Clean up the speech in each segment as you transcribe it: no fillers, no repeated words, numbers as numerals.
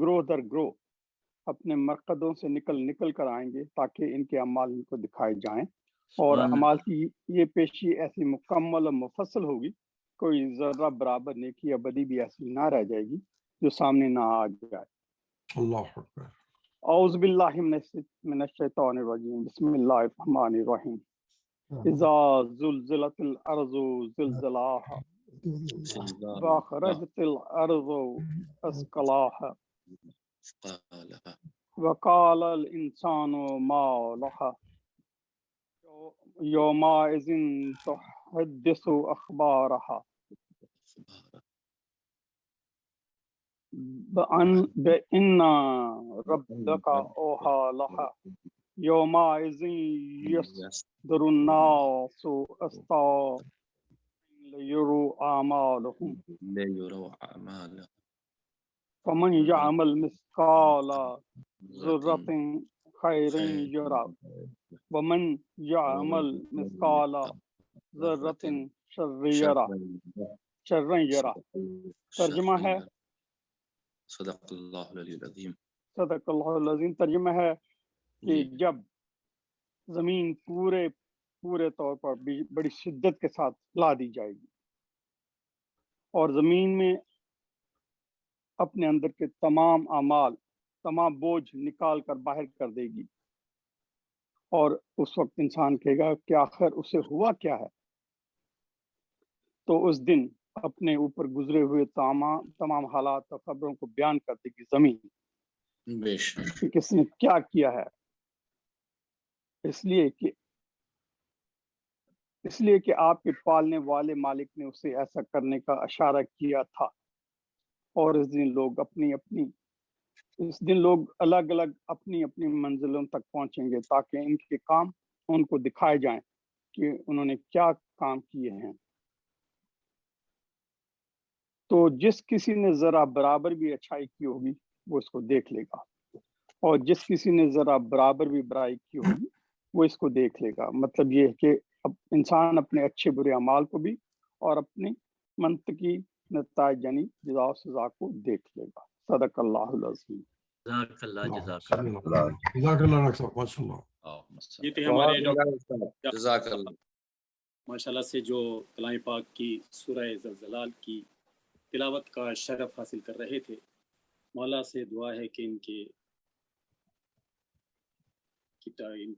گروہ در گروہ اپنے مرقدوں سے نکل کر آئیں گے تاکہ ان کے اعمال ان کو دکھائے جائیں، اور اعمال کی یہ پیشی ایسی مکمل اور مفصل ہوگی، کوئی ذرہ برابر نیکی یا بدی بھی ایسی نہ رہ جائے گی جو سامنے نہ آ جائے۔ اللہ اکبر۔ اعوذ باللہ من الشیطان الرجیم، بسم اللہ الرحمن الرحیم۔ اذا زلزلت الارض زلزلاها واخرجت الارض اثقالها وقال الانسان ما لها يومئذ تحدث اخبارها بأن ربك اوحى لها يومئذ يصدر الناس اشتاتا ليروا اعمالهم فمن يعمل مثقال ذرة خيرا يره ومن يعمل مثقال ذرة شرا يره۔ ترجمہ ہے، صدق اللہ العلی العظیم۔ صدق اللہ العظیم۔ ترجمہ ہے کہ جب زمین پورے طور پر بڑی شدت کے ساتھ لا دی جائے گی اور زمین میں اپنے اندر کے تمام اعمال، تمام بوجھ نکال کر باہر کر دے گی، اور اس وقت انسان کہے گا کہ آخر اسے ہوا کیا ہے، تو اس دن اپنے اوپر گزرے ہوئے تمام حالات اور خبروں کو بیان کر دے گی زمین کہ کس نے کیا کیا ہے۔ اس لیے کہ آپ کے پالنے والے مالک نے اسے ایسا کرنے کا اشارہ کیا تھا، اور اس دن لوگ الگ الگ اپنی منزلوں تک پہنچیں گے تاکہ ان کے کام ان کو دکھائے جائیں کہ انہوں نے کیا کام کیے ہیں۔ تو جس کسی نے ذرا برابر بھی اچھائی کی ہوگی وہ اس کو دیکھ لے گا، اور جس کسی نے ذرا برابر بھی برائی کی ہوگی وہ اس کو دیکھ لے گا۔ مطلب یہ ہے کہ اب انسان اپنے اچھے برے اعمال کو بھی اور اپنے منطقی نتائج یعنی جزا و سزا کو دیکھ لے گا۔ صدق اللہ العظیم۔ جزاک اللہ، جزاک اللہ۔ جزاک اللہ ڈاکٹر صاحب، ماشاء اللہ۔ یہ تھے ہمارے جزاک اللہ ماشاء اللہ سے جو کلام پاک کی سورہ زلزلال کی تلاوت کا شرف حاصل کر رہے تھے۔ مولا سے دعا ہے کہ ان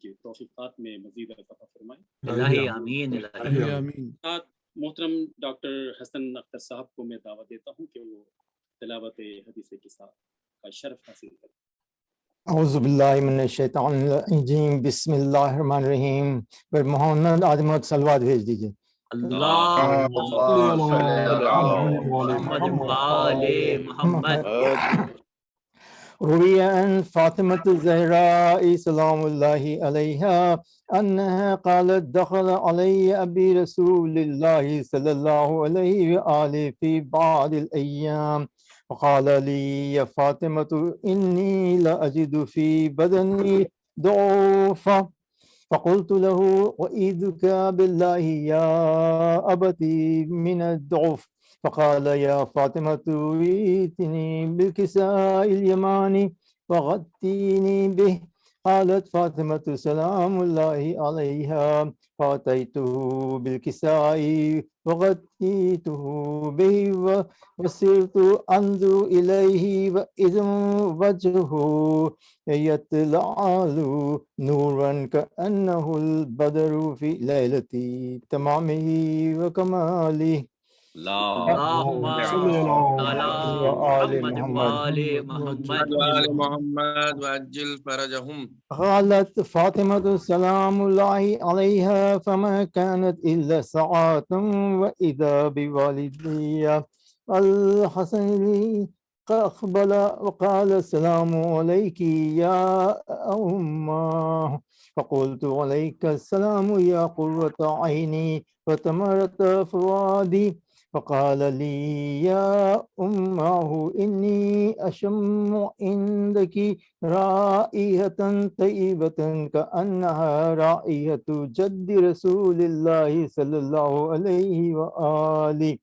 کے توفیقات میں مزید اضافہ فرمائے۔ الہی آمین، الہی آمین۔ محترم ڈاکٹر حسن اختر صاحب کو میں دعوت دیتا ہوں کہ وہ تلاوت حدیث کتاب کا شرف حاصل کریں۔ اعوذ باللہ من الشیطان الرجیم، بسم اللہ الرحمن الرحیم۔ پھر محمد آدم صلوات بھیج دیجیے۔ اللہم صلی علی محمد۔ روی عن فاطمة الزہراء سلام اللہ علیہا انہا قالت دخل علی ابی رسول اللہ صلی اللہ علیہ وآلہ فی بعض الایام وقال لی یا فاطمة انی لأجد فی بدنی ضعفا فقلت له أعيذك بالله يا أبتي من الضعف فقال يا فاطمة ائتني بالكساء اليماني وغطيني به قالت فاطمة سلام الله عليها فأتيته بالكساء وغطيته به وصرت أنظر إليه وإذا وجهه يطلع نورا كأنه البدر في ليلة تمامه وكماله اللہم صلی علی محمد وآل محمد وعجل فرجهم۔ قالت فاطمة سلام الله عليها فما كانت إلا ساعة وإذا بوالدي الحسن أقبل وقال السلام عليك يا أمه فقلت عليك السلام يا قرة عيني وتمرت فؤادي فقال لي يا أمه إني أشم عندك رائحة طيبة كأنها رائحة جد رسول الله صلى الله عليه وآله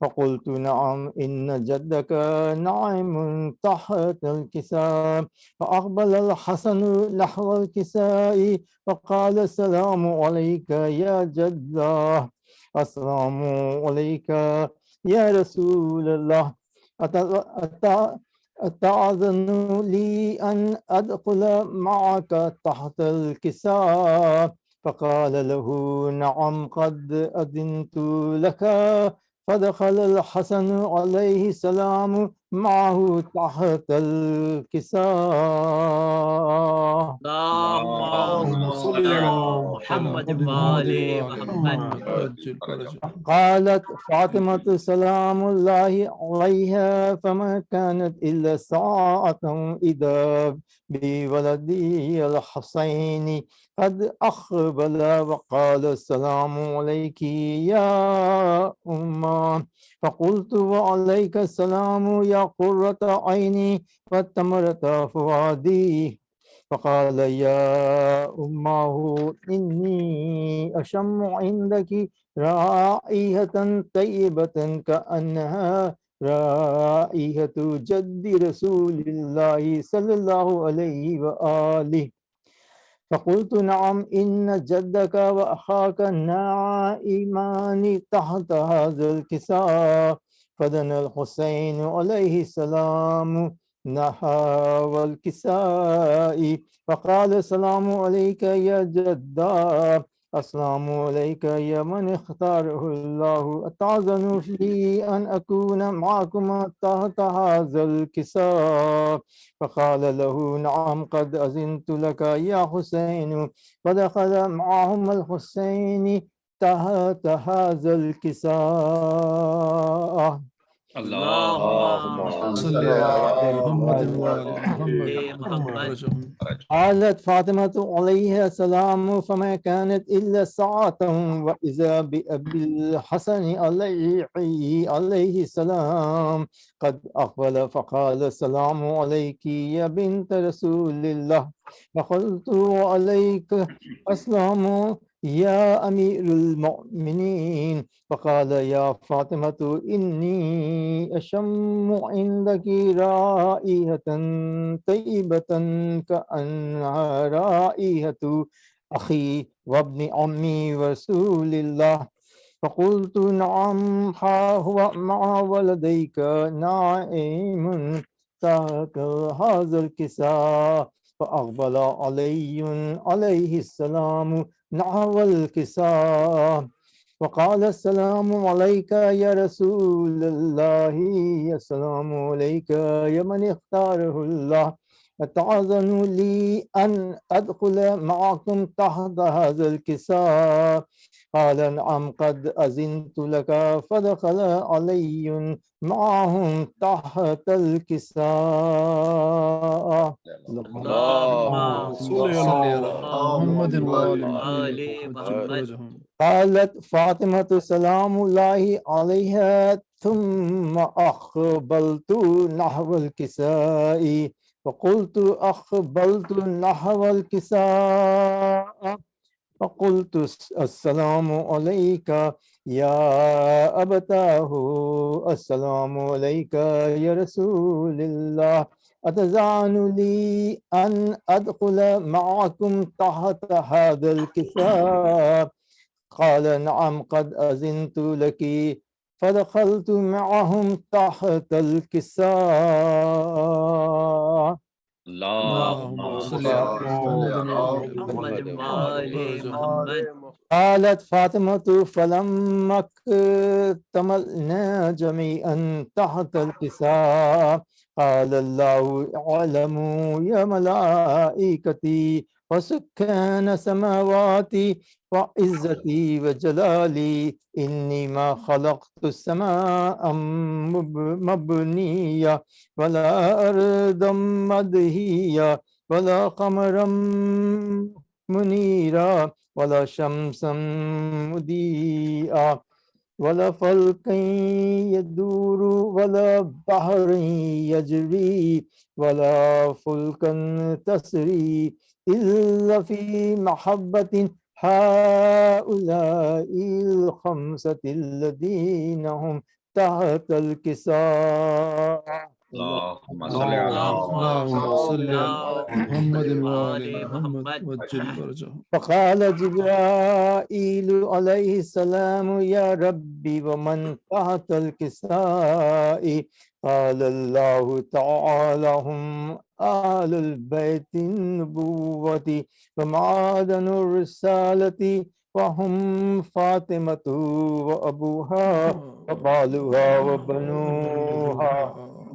فقلت نعم إن جدك نائم تحت الكساء. فأقبل الحسن نحو الكساء وقال السلام عليك يا جد الله. السلام عليك يا رسول الله. أتأذن لي أن أدخل معك تحت الكساء؟ فقال له نعم قد أذنت لك. فدخل الحسن عليه السلام معه تحت الكساء. اللهم صل على محمد وآل محمد. قالت فاطمة سلام الله عليها فما كانت إلا ساعة إذا بولدي الحسين قد أقبل وقال السلام عليك يا أمه. فقلت وعليك السلام يا قرة عيني وتمرة فؤادي. فقال يا أمه إني أشم عندك رائحة طيبة كأنها رائحة جد رسول الله صلى الله عليه وآله. فقلت نعم إن جدك وأخاك نائمان تحت هذا الكساء. فدنا الحسين عليه السلام نحو الكساء فقال السلام عليك يا جدا. السلام عليك يا من اختاره الله. أتعظن لي أن أكون معكم تحت هذا الكساء؟ فقال له نعم قد أذنت لك يا حسين. فدخل معهم الحسين تحت هذا الكساء. اللهم صل على محمد وآل محمد. قالت فاطمة عليها السلام فما كانت إلا ساعة وإذا بأبي الحسن عليه السلام قد أقبل فقال السلام عليك يا بنت رسول الله. فقلت عليك السلام يا أمير المؤمنين. فقال يا فاطمة إني أشم عندك رائحة طيبة كأنها رائحة أخي وابن عمي رسول الله. فقلت نعم ها هو مع ولديك نائم تحت هذا الكساء. فأقبل عليه السلام نحو الكساء وقال السلام عليك يا رسول الله. السلام عليك يا من اختاره الله. أتعظن لي أن أدخل معكم تحت هذا الكساء؟ قال نعم قد أذنت لك. فدخل علي معهم تحت الكساء. اللهم صل على محمد وآل محمد. قالت فاطمة سلام الله عليها ثم أقبلت نحو الكساء. فقلت أقبلت نحو الكساء فقلت السلام عليك يا أبتاه. السلام عليك يا رسول الله. أتزعن لي أن أدخل معكم تحت هذا الكساء؟ قال نعم قد أذنت لك. فدخلت معهم تحت الكساء. اللهم صل على محمد وآل محمد. قالت فاطمة فلما اكتملنا جميعا تحت الكساء قال الله اعلموا يا ملائكتي وسكان سماواتي وعزتي وجلالي إني ما خلقت السماء مبنية ولا أرضا مدهية ولا قمرا منيرا ولا شمسا مضيئا ولا فلك يدور ولا بحر يجري ولا فلكا تسري إلا في محبة هؤلاء الخمسة الذين هم تحت الكساء. اللهم صل اللهم صل على محمد وآل آل محمد محمد. وجل فرجهم. فقال جبرائيل عليه السلام يا ربي ومن تحت الكساء؟ قال الله تعالى هم آل البيت النبوة ومعادن الرسالة وهم فاطمة وأبوها وبالها وبنوها.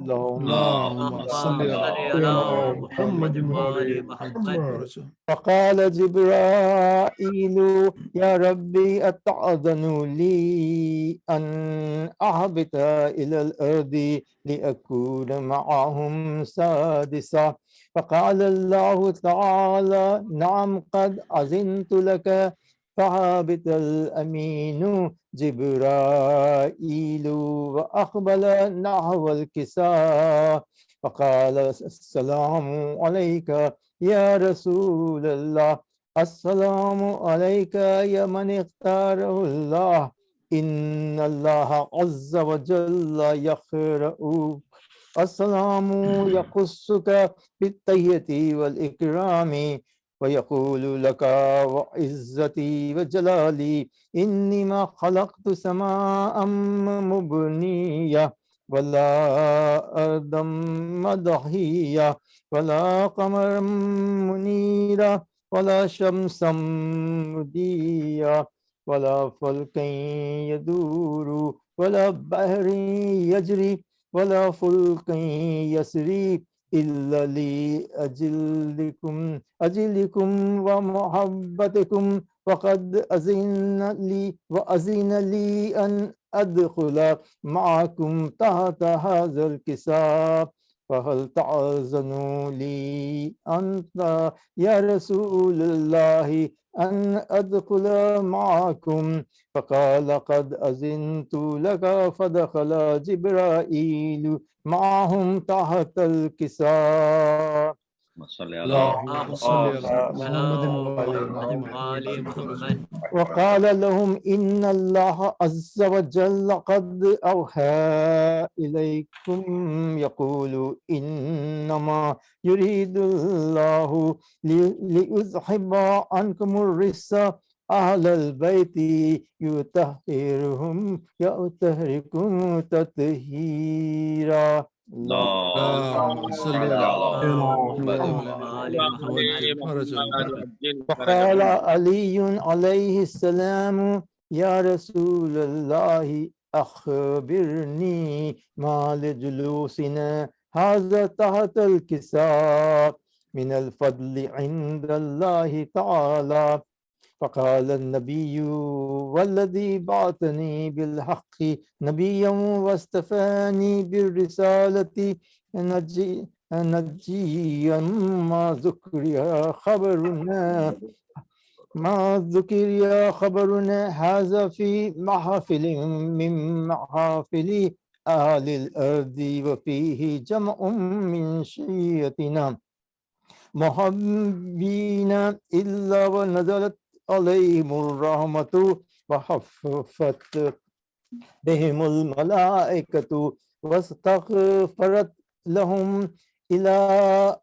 اللهم صل على محمد وآل محمد فرجهم. فقال جبرائيل يا ربي أتأذن لي أن أهبط إلى الأرض لأكون معهم سادسا؟ فقال الله تعالى نعم قد أذنت لك. فهبط الأمين جبرائيل وأقبل نحو الكساء فقال السلام عليك يا رسول الله. السلام عليك يا من اختاره الله. إن الله عز وجل يقرأ السلام يخصك بالتحية والإكرام ويقول لك وعزتي وجلالي إني ما خلقت سماء مبنية ولا أرضا مضحية ولا قمرا منيرا ولا شمسا مضيا ولا فلكا يدور ولا بحر يجري ولا فلكا يسري إلا لأجلكم ومحبتكم وقد أذن لي أن أدخل معكم تحت هذا الكساء فهل تعزنوا لي أنت يا رسول الله أن أدخل معكم؟ فقال قد أذنت لك. فدخل جبرائيل معهم تحت الكساء. اللهم صل على محمد وآل محمد. وقال لهم إن الله عز وجل قد أوحى إليكم يقول إنما يريد الله ليذهب عنكم الرجس أهل البيت يطهركم تطهيرا. اللهم صل على محمد وآل محمد فرجهم. فقال علي عليه السلام يا رسول الله أخبرني ما لجلوسنا هذا تحت الكساء من الفضل عند الله تعالى. فقال النبي والذي بعثني بالحق نبيا واستفاني بالرسالة نجيا ما ذكر خبرنا هذا في محافل من محافل أهل الأرض وفيه جمع من شيعتنا محبين إلا ونزلت عليهم الرحمة وحفت بهم الملائكة واستغفرت لهم إلى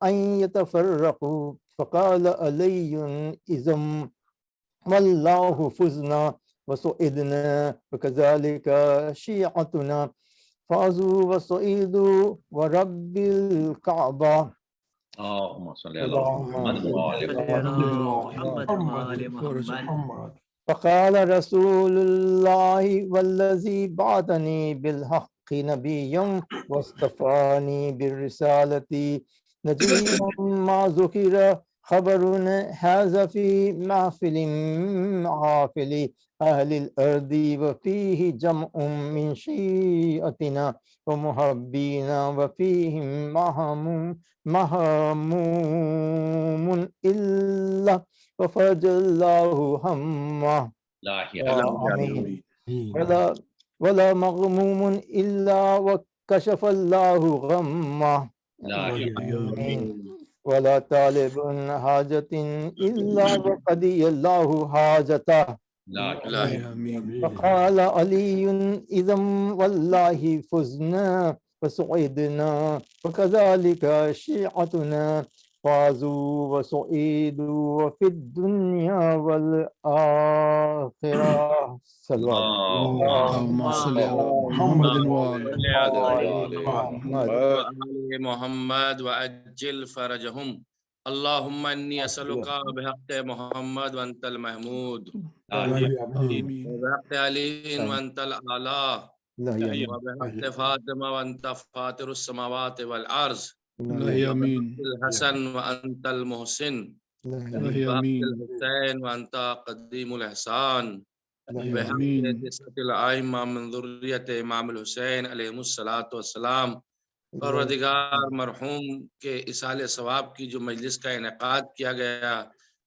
أن يتفرقوا. فقال علي إذن والله فزنا وسعدنا وكذلك شيعتنا فازوا وسعيدوا ورب الكعبة. اللهم صل على محمد وآل محمد. فقال رسول الله والذي بعثني بالحق نبيا واصطفاني بالرسالة نجيا ما ذكر خبرنا هذا في محافل أهل الأرض وفيه جمع من شيعتنا ومحبينا وفيهم مهموم إلا وفرج الله همه ولا مغموم إلا وكشف الله غمه ولا طالب حاجة إلا وقضي الله حاجته لا إله آمين وقال علي إذا والله فزنا وسعدنا وكذلك شيعتنا فازوا وسعيدوا في الدنيا والآخرة. صلى اللهم صل على محمد وعلى محمد. وآل محمد وأجل فرجهم. اللهم إني أسألك بحق محمد وأنت المحمود آمين وبحق علي وأنت الأعلى وبحق فاطمة وأنت فاطر السماوات والأرض إلهي آمين الحسن وأنت المحسن إلهي وبحق آمين الحسين وأنت قديم الإحسان بحق آمين تسعة الأئمة من ذرية امام الحسین علیہ الصلوۃ والسلام. پروردگار مرحوم کے اصال ثواب کی جو مجلس کا انعقاد کیا گیا،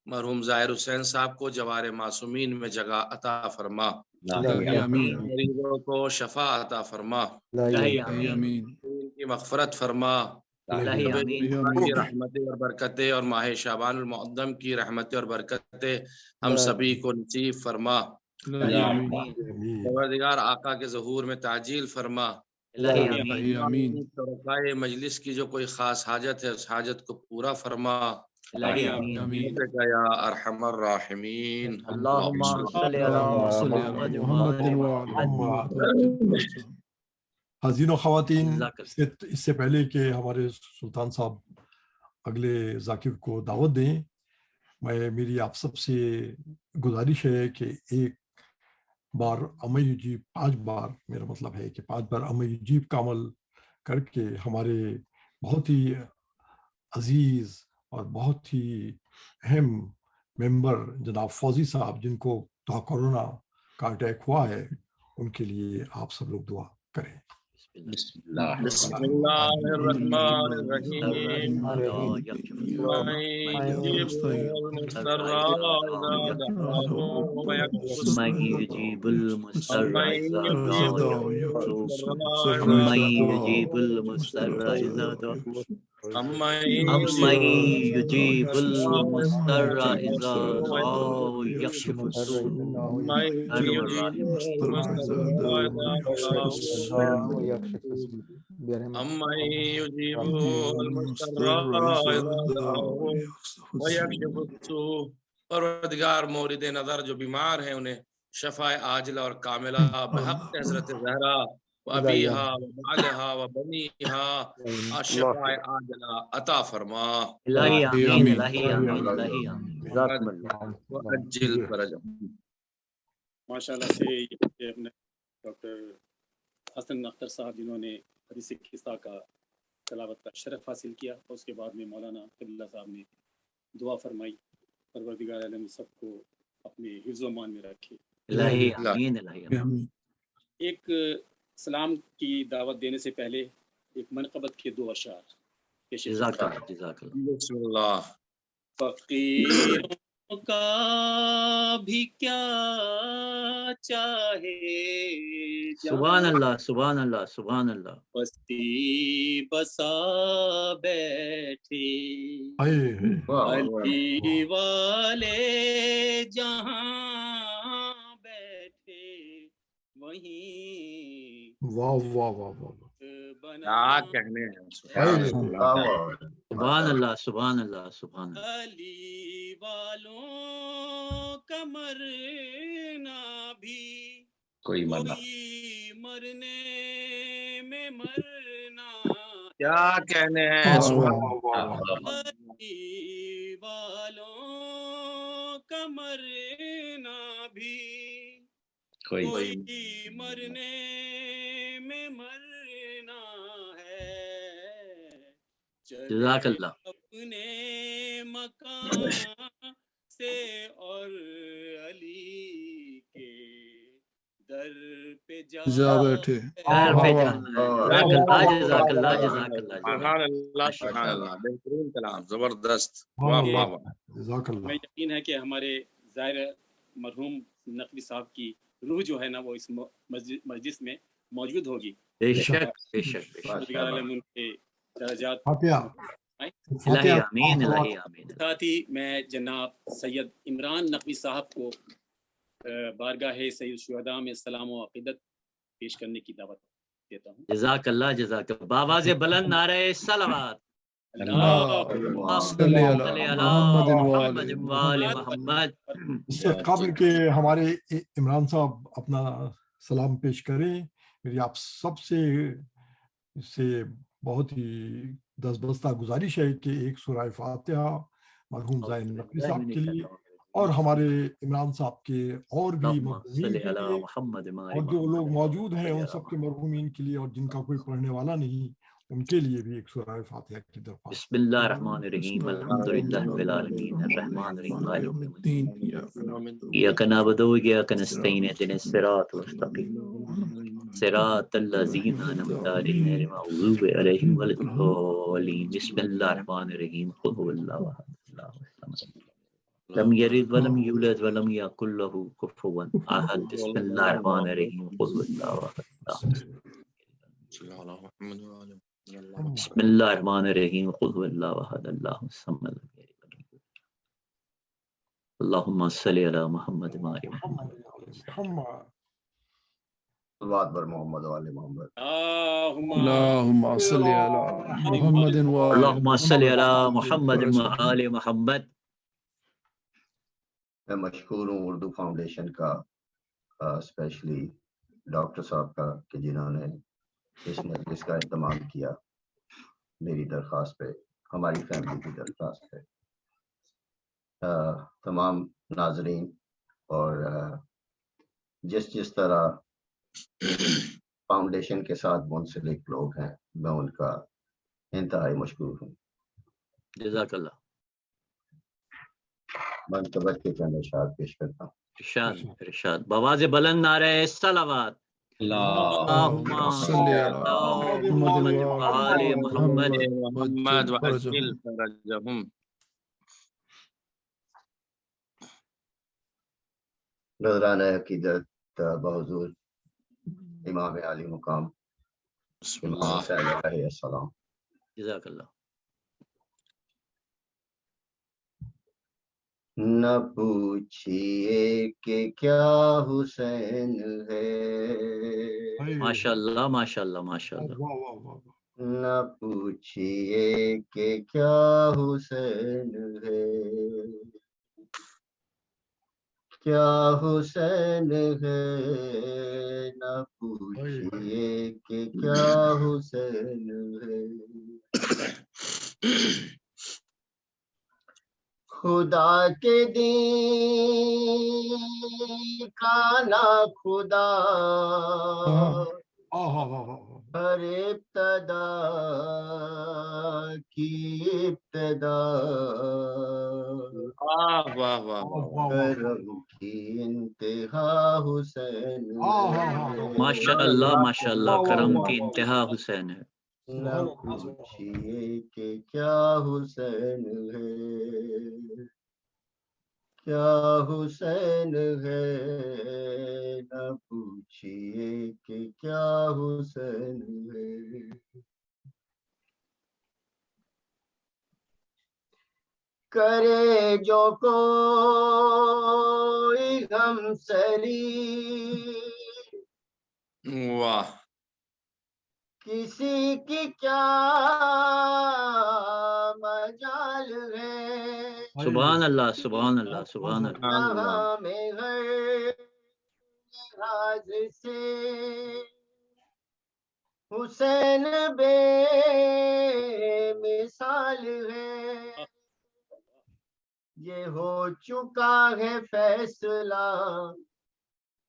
مرحوم ظاہر حسین صاحب کو جوار معصومین میں جگہ عطا فرما، إلهي آمين غریبوں کو شفا عطا فرما، إلهي آمين ان کی مغفرت فرما، کی رحمتیں اور برکتیں اور ماہ شعبان المعظم کی رحمتیں اور برکتیں ہم سبھی کو نصیب فرما. إلهي آمين پروردگار آقا کے ظہور میں تعجیل فرما. إلهي آمين شرکائے مجلس کی جو کوئی خاص حاجت ہے اس حاجت کو پورا فرما آمين یا ارحم الراحمین. اللهم صل اللهم صل على على محمد محمد وعلى حاضرین و خواتین، اس سے پہلے کہ ہمارے سلطان صاحب اگلے ذاکر کو دعوت دیں، میری آپ سب سے گزارش ہے کہ ایک بار امی یجیب 5 بار، میرا مطلب ہے کہ 5 بار امی یجیب کا عمل کر کے ہمارے بہت ہی عزیز اور بہت ہی اہم ممبر جناب فوزی صاحب، جن کو کورونا کا اٹیک ہوا ہے، ان کے لیے آپ سب لوگ دعا کریں. بسم اللہ الرحمن الرحیم. يجيب المضطر إذا دعاه أمن يجيب المضطر إذا دعاه يكشف السوء أمن يجيب المضطر إذا دعاه ويكشف السوء. پروردگار مورد نظر جو بیمار ہیں انہیں شفاء عاجلہ اور کاملہ بحق حضرت زہرا وابیہا وبعلہا وبنیہا شفاء عاجلہ عطا فرما. الہی آمین الہی آمین الہی آمین. وعجل فرجہم. ماشاءاللہ سے یہ اپنے ڈاکٹر حسن اختر صاحب جنہوں نے حدیث قصہ کا تلاوت کا شرف حاصل کیا، اور اس کے بعد میں مولانا قبلہ صاحب نے دعا فرمائی. پروردگار عالم سب کو اپنے حفظ و امان میں رکھے. الہی آمین الہی آمین. ایک سلام کی دعوت دینے سے پہلے ایک منقبت کے 2 اشعار پیش. جزاک اللہ جزاک اللہ. بسم اللہ. فقیروں کا بھی کیا چاہے سبحان اللہ سبحان اللہ سبحان اللہ. بستی بسا بیٹھے علی والے جہاں بیٹھے وہیں واہ واہ واہ واہ، کیا کہنے ہیں. سبحان اللہ سبحان اللہ سبحان اللہ. علی والوں کا مرنا بھی کوئی مرنا مرنے میں مرنا. کیا کہنے ہیں. علی والوں کا مرنا بھی کوئی مرنے میں مرنا ہے. جزاک اللہ. اپنے مکان سے اور علی کے در پہ جا بیٹھے. خیر پہ جزاک اللہ جزاک اللہ جزاک اللہ. سبحان اللہ سبحان اللہ. بہترین کلام، زبردست. واہ واہ واہ. جزاک اللہ. میں یقین ہے کہ ہمارے ظاہر مرحوم نقوی صاحب کی روح جو ہے نا وہ اس مجلس میں موجود ہوگی. بے شک بے شک بے شک. پروردگار عالم ان کے درجات. الہی آمین الہی آمین. ساتھ ہی میں جناب سید عمران نقوی صاحب کو بارگاہ سید الشہداء میں سلام و عقیدت پیش کرنے کی دعوت دیتا ہوں. جزاک اللہ جزاک اللہ. بآواز بلند نعرہ صلوات. اللهم صل على محمد وآل وآل محمد. اس سے قبل کہ ہمارے عمران صاحب اپنا سلام پیش کریں، میری آپ سب سے بہت ہی دستبستہ گزارش ہے کہ ایک سورہ فاتحہ مرحوم زائن نقوی صاحب کے لیے اور ہمارے عمران صاحب کے اور بھی مرحومین کے لیے اور جو لوگ موجود ہیں ان سب کے مرحومین کے لیے اور جن کا کوئی پڑھنے والا نہیں ان کے لیے بھی ایک سورہ فاتحہ کی درخواست. بسم اللہ الرحمن الرحیم. الحمدللہ رب العالمین الرحمن الرحیم مالک یوم الدین ایاک نعبد و ایاک نستعین اهدنا الصراط المستقیم صراط الذین انعمت علیہم غیر المغضوب علیہم ولا الضالین. بسم اللہ الرحمن الرحیم. قل هو اللہ احد اللہ الصمد لم یلد ولم یولد ولم یکن له کفوا احد. بسم اللہ الرحمن الرحیم. قل هو اللہ احد بسم اللہ الرحمن الرحیم. قل هو اللہ احد اللہ الصمد اللہم صلی علی محمد وآل محمد. صلوات بر محمد وآل محمد. اللهم صل على محمد وآل اللہم صلی علی محمد وآل محمد. میں مشکور ہوں اردو فاؤنڈیشن کا، اسپیشلی ڈاکٹر صاحب کا، کہ جنہوں نے اس مجلس کا اہتمام کیا میری درخواست پہ، ہماری فیملی کی درخواست پہ. تمام ناظرین اور جس طرح فاؤنڈیشن کے ساتھ منسلک لوگ ہیں میں ان کا انتہائی مشکور ہوں. جزاک اللہ. منتبت کے چند اشعار پیش کرتا ہوں. ارشاد بآواز بلند نعرہ صلوات. اللہم صل على محمد وآل محمد. محمد وعجل فرجهم. نذرانہ عقیدت بحضور امام عالی مقام امام حسین علیہ السلام. جزاک اللہ. نہ پوچھئے کہ کیا حسین ہے، ماشاء اللہ ماشاء اللہ ماشاء اللہ. نہ پوچھئے کہ کیا حسین ہے، کیا حسین ہے، نہ پوچھئے کہ کیا حسین ہے. خدا کے دین کا نا خدا ہر ابتدا کی ابتدا، کرم کی انتہا حسین ہے. ماشاء اللہ ماشاء اللہ. کرم کی انتہا حسین ہے. نہ پوچھئے کہ کیا حسین ہے، کیا حسین ہے، نہ پوچھئے کہ کیا حسین ہے. کرے جو کوئی غم سری، واہ، کسی کی کیا مجال ہے. سبحان اللہ سبحان اللہ سبحان اللہ. جہاں میں ہر راز سے حسین بے مثال ہے. یہ ہو چکا ہے فیصلہ،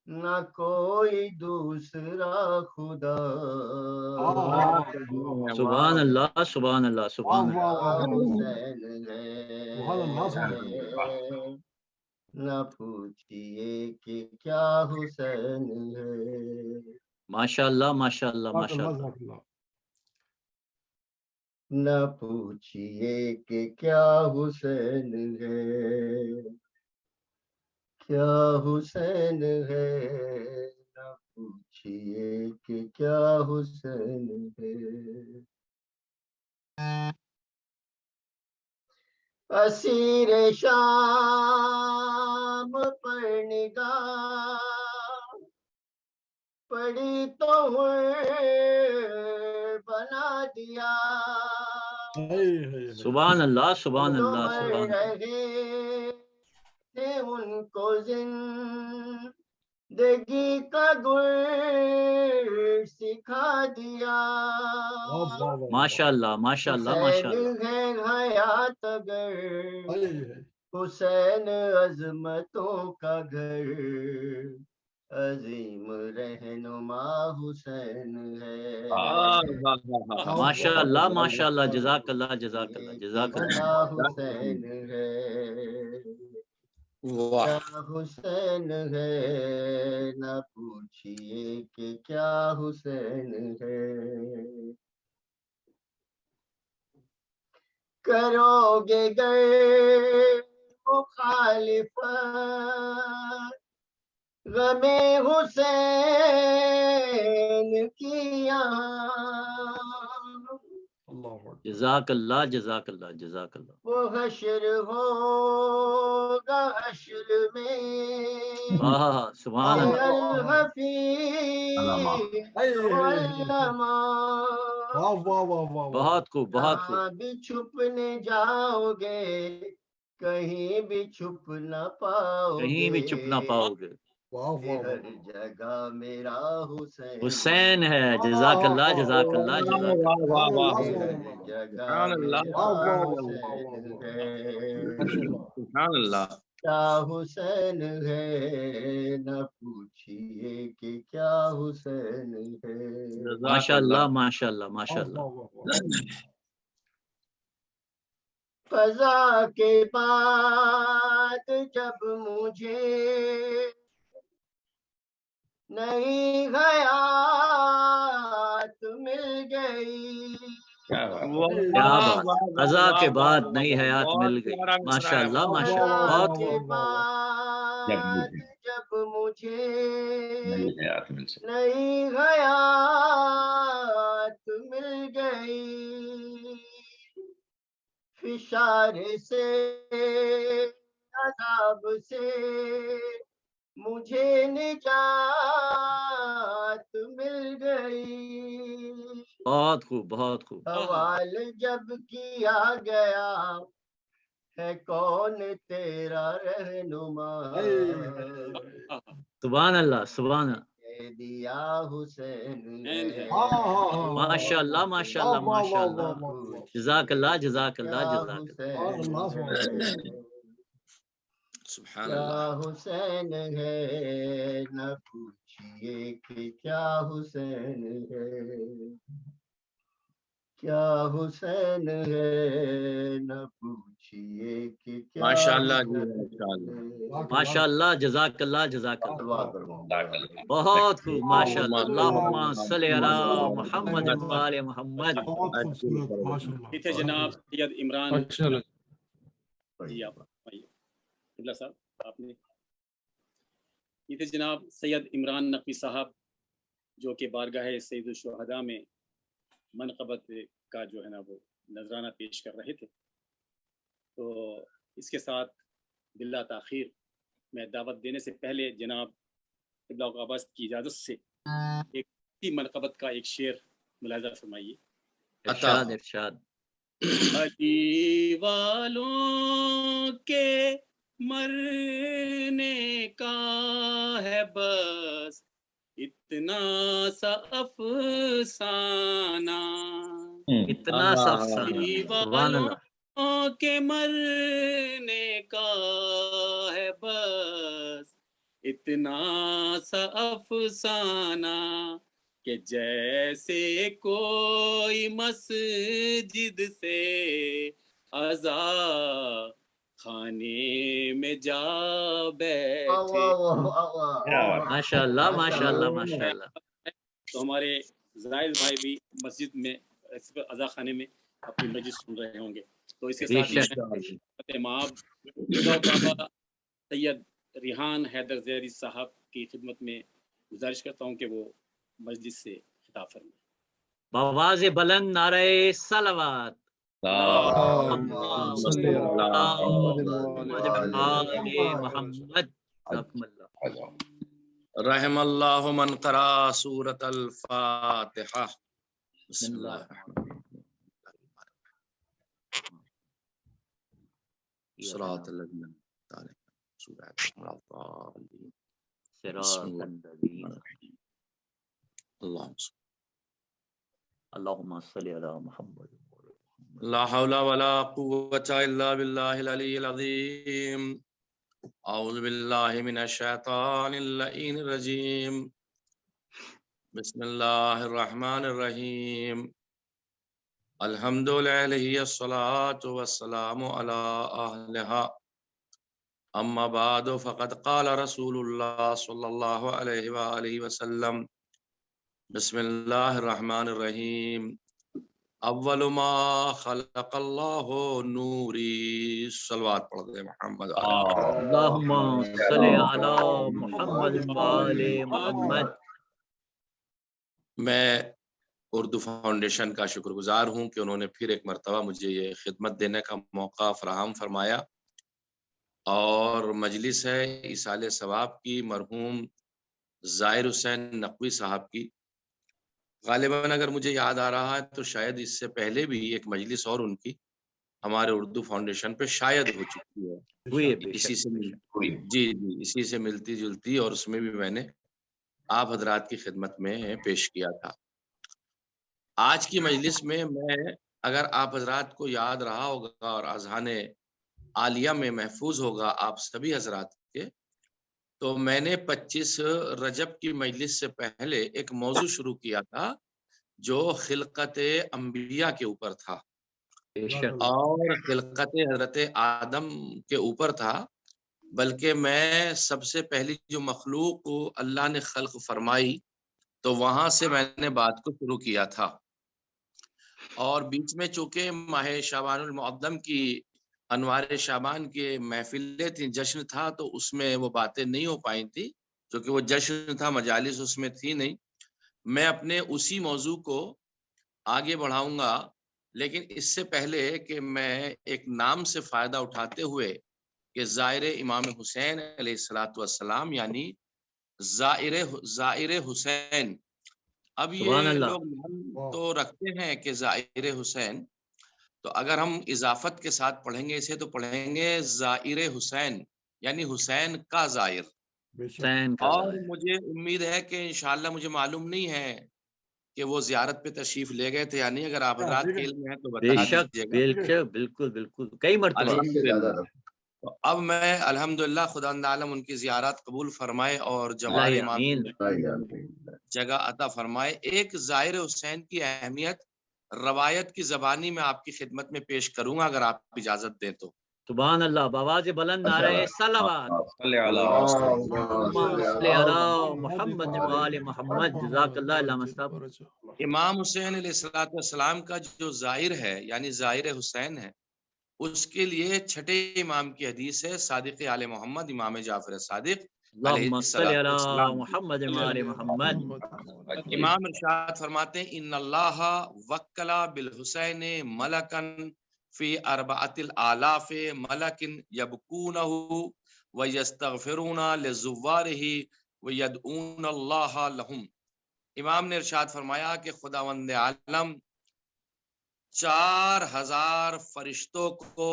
نہ کوئی دوسرا خدا. سبحان اللہ سبحان اللہ سبحان اللہ. حسین ہے، نہ پوچھئے کہ کیا حسین ہے. ماشاء اللہ ماشاء اللہ ماشاء اللہ. نہ پوچھئے کہ کیا حسین ہے، کیا حسین ہے، نہ پوچھئے کہ کیا حسین ہے. اسیر شام ہم پر نگاہ پڑی تو بنا دیا. سبحان اللہ سبحان جو اللہ مر سبحان اللہ. رہے تھے ان کو زندگی کا گر سکھا دیا. ماشاء اللہ ماشاء اللہ ماشاء اللہ. حسین ہے حیات اگر حسین عظمتوں کا گھر عظیم رہنما حسین ہے. ماشاء اللہ ماشاء اللہ. جزاک اللہ جزاک اللہ جزاک اللہ. حسین ہے کیا حسین ہے نہ پوچھئے کہ کیا حسین ہے. کرو گے گر مخالفت غم حسین کی یہاں. جزاک اللہ جزاک اللہ جزاک اللہ. وہ حشر ہوگا حشر میں سبحان اللہ. بہت خوب بہت خوب. بھی چھپنے جاؤ گے کہیں بھی چھپ نہ پاؤ گے. کہیں بھی چھپ نہ پاؤ گے. ہر جگہ میرا حسین حسین ہے. جزاک اللہ جزاک اللہ جزاک اللہ. سبحان اللہ. کیا حسین ہے نہ پوچھئے کہ کیا حسین ہے. ماشاء اللہ ماشاء اللہ ماشاء اللہ. قضا کے بعد جب مجھے نئی حیات مل گئی. قضا کے بعد نئی حیات مل گئی. ماشاء اللہ ماشاء اللہ. بہت جب مجھے نئی حیات مل گئی فشار سے عذاب سے مجھے نجات مل گئی. بہت خوب بہت خوب. سوال جب کیا گیا ہے کون تیرا رہنما سبحان اللہ سبحان اللہ. دیا حسین ماشاء اللہ ماشاء اللہ ماشاء اللہ. جزاک اللہ جزاک اللہ جزاک اللہ. سبحان کیا اللہ. حسین ہے نہ پوچھئے کہ کیا حسین ہے. کیا حسین ہے نہ پوچھئے کہ کیا ماشاء اللہ جی ماشاء اللہ. جزاک اللہ جزاک اللہ. بہت خوب ماشاء اللہ. اللہم صلی علی محمد و آل محمد. یہ تھے جناب سید عمران. جی آپ قبلہ صاحب آپ نے. یہ تھے جناب سید عمران نقوی صاحب جو کہ بارگاہ سید الشہداء میں منقبت کا جو ہے نا وہ نذرانہ پیش کر رہے تھے. تو اس کے ساتھ بلا تاخیر میں دعوت دینے سے پہلے جناب قبلہ عباس کی اجازت سے ایک منقبت کا ایک شعر ملاحظہ فرمائیے. ارشاد ارشاد. علی والوں کے مرنے کا ہے بس اتنا سا افسانہ. اتنا سا افسانہ. سبحان اللہ. کے مرنے کا ہے بس اتنا سا افسانہ کہ جیسے کوئی مسجد سے عزا خانے میں جا بیٹھے. ماشاء اللہ ماشاء اللہ ماشاء اللہ. تو ہمارے زائد بھائی بھی مسجد میں عزا خانے میں اپنی مجلس سن رہے ہوں گے. تو اس کے ساتھ بابا سید ریحان حیدر زیدی صاحب کی خدمت میں گزارش کرتا ہوں کہ وہ مجلس سے خطاب فرمائیں. بآواز بلند نعرہ صلوات. محمد. رحم اللہ من قرأ سورۃ الفاتحہ. بسم اللہ الرحمن الرحیم. صراط الذین انعمت علیہم سورۃ الضالین. صراط الذین اللهم صل علی محمد. لا حول ولا قوة الا باللہ العلی العظیم. اعوذ باللہ من الشیطان اللعین الرجیم. بسم اللہ الرحمن الرحیم. الحمد للہ الصلاة والسلام علی اہلہا. اما بعد فقد قال رسول اللہ صلی اللہ علیہ وآلہ وسلم. بسم اللہ الرحمن الرحیم. اول ما خلق اللہ نوری. صلوات پڑھ دے محمد. اللہم صلی علی محمد وآل محمد. میں اردو فاؤنڈیشن کا شکر گزار ہوں کہ انہوں نے پھر ایک مرتبہ مجھے یہ خدمت دینے کا موقع فراہم فرمایا، اور مجلس ہے ایصال ثواب کی مرحوم ظاہر حسین نقوی صاحب کی. غالباً اگر مجھے یاد آ رہا ہے تو شاید اس سے پہلے بھی ایک مجلس اور ان کی ہمارے اردو فاؤنڈیشن پہ شاید ہو چکی ہے، اسی سے اسی سے ملتی جلتی، اور اس میں بھی میں نے آپ حضرات کی خدمت میں پیش کیا تھا. آج کی مجلس میں اگر آپ حضرات کو یاد رہا ہوگا اور اذہان عالیہ میں محفوظ ہوگا آپ سبھی حضرات کے، تو میں نے 25 رجب کی مجلس سے پہلے ایک موضوع شروع کیا تھا جو خلقت انبیاء کے اوپر تھا اور خلقت حضرت آدم کے اوپر تھا. بلکہ میں سب سے پہلی جو مخلوق اللہ نے خلق فرمائی تو وہاں سے میں نے بات کو شروع کیا تھا، اور بیچ میں چونکہ ماہ شعبان المعظم کی انوار شعبان کے محفلیں تھیں، جشن تھا، تو اس میں وہ باتیں نہیں ہو پائی تھی، کیونکہ وہ جشن تھا، مجالس اس میں تھی نہیں. میں اپنے اسی موضوع کو آگے بڑھاؤں گا، لیکن اس سے پہلے کہ میں ایک نام سے فائدہ اٹھاتے ہوئے کہ زائر امام حسین علیہ الصلوۃ والسلام، یعنی زائر حسین. اب یہ لوگ تو رکھتے ہیں کہ زائر حسین، تو اگر ہم اضافت کے ساتھ پڑھیں گے اسے تو پڑھیں گے زائر حسین، یعنی حسین کا زائر. اور مجھے امید ہے کہ انشاءاللہ، مجھے معلوم نہیں ہے کہ وہ زیارت پہ تشریف لے گئے تھے یا نہیں، اگر آپ حضرات کے علم ہے تو بتا دیجیے گا. بالکل کئی مرتبہ. تو اب میں الحمدللہ خدا عالم ان کی زیارت قبول فرمائے اور جوار امام جگہ عطا فرمائے. ایک زائر حسین کی اہمیت روایت کی زبانی میں آپ کی خدمت میں پیش کروں گا اگر آپ اجازت دیں تو. سبحان اللہ. بآواز بلند نعرہ صلوات. محمد وآل محمد. جزاک اللہ علامہ صاحب. امام حسین علیہ السلام کا جو زائر ہے، یعنی زائر حسین ہے، اس کے لیے چھٹے امام کی حدیث ہے، صادق آل محمد امام جعفر صادق اللہم صلی علی محمد وآل محمد. امام ارشاد فرماتے ہیں ان اللہ وکلا بالحسین ملکن فی 4,000 ملک یبکونہ ویستغفرون لزوارہ ویدعون اللہ لہم. امام نے ارشاد فرمایا کہ خداوند عالم 4,000 فرشتوں کو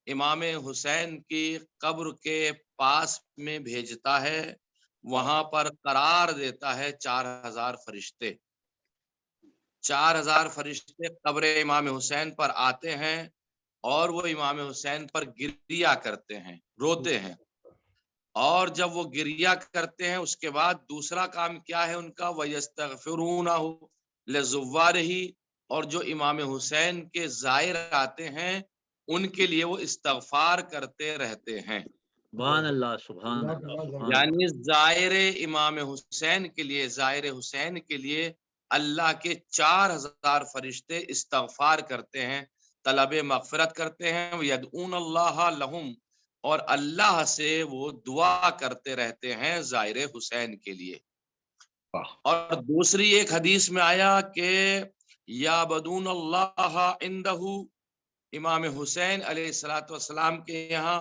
امام حسین کی قبر کے پاس میں بھیجتا ہے، وہاں پر قرار دیتا ہے. 4,000 فرشتے 4,000 فرشتے قبر امام حسین پر آتے ہیں اور وہ امام حسین پر گریہ کرتے ہیں، روتے ہیں. اور جب وہ گریہ کرتے ہیں اس کے بعد دوسرا کام کیا ہے ان کا؟ وَيَسْتَغْفِرُونَهُ لِزُوَّارِهِ. اور جو امام حسین کے زائر آتے ہیں ان کے لیے وہ استغفار کرتے رہتے ہیں. سبحان اللہ سبحان اللہ. یعنی زائر امام حسین کے لیے، زائر حسین کے لیے اللہ کے 4,000 فرشتے استغفار کرتے ہیں، طلب مغفرت کرتے ہیں. یدعون اللہ لہم، اور اللہ سے وہ دعا کرتے رہتے ہیں زائر حسین کے لیے. اور دوسری ایک حدیث میں آیا کہ یعبدون اللہ عندہ، امام حسین علیہ السلام کے یہاں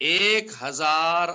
1,000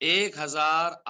1,000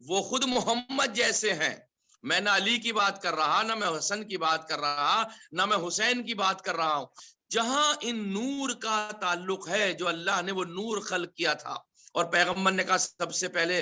وہ خود محمد جیسے ہیں. میں نہ علی کی بات کر رہا، نہ میں حسن کی بات کر رہا، نہ میں حسین کی بات کر رہا ہوں. جہاں ان نور کا تعلق ہے، جو اللہ نے وہ نور خلق کیا تھا، اور پیغمبر نے کہا سب سے پہلے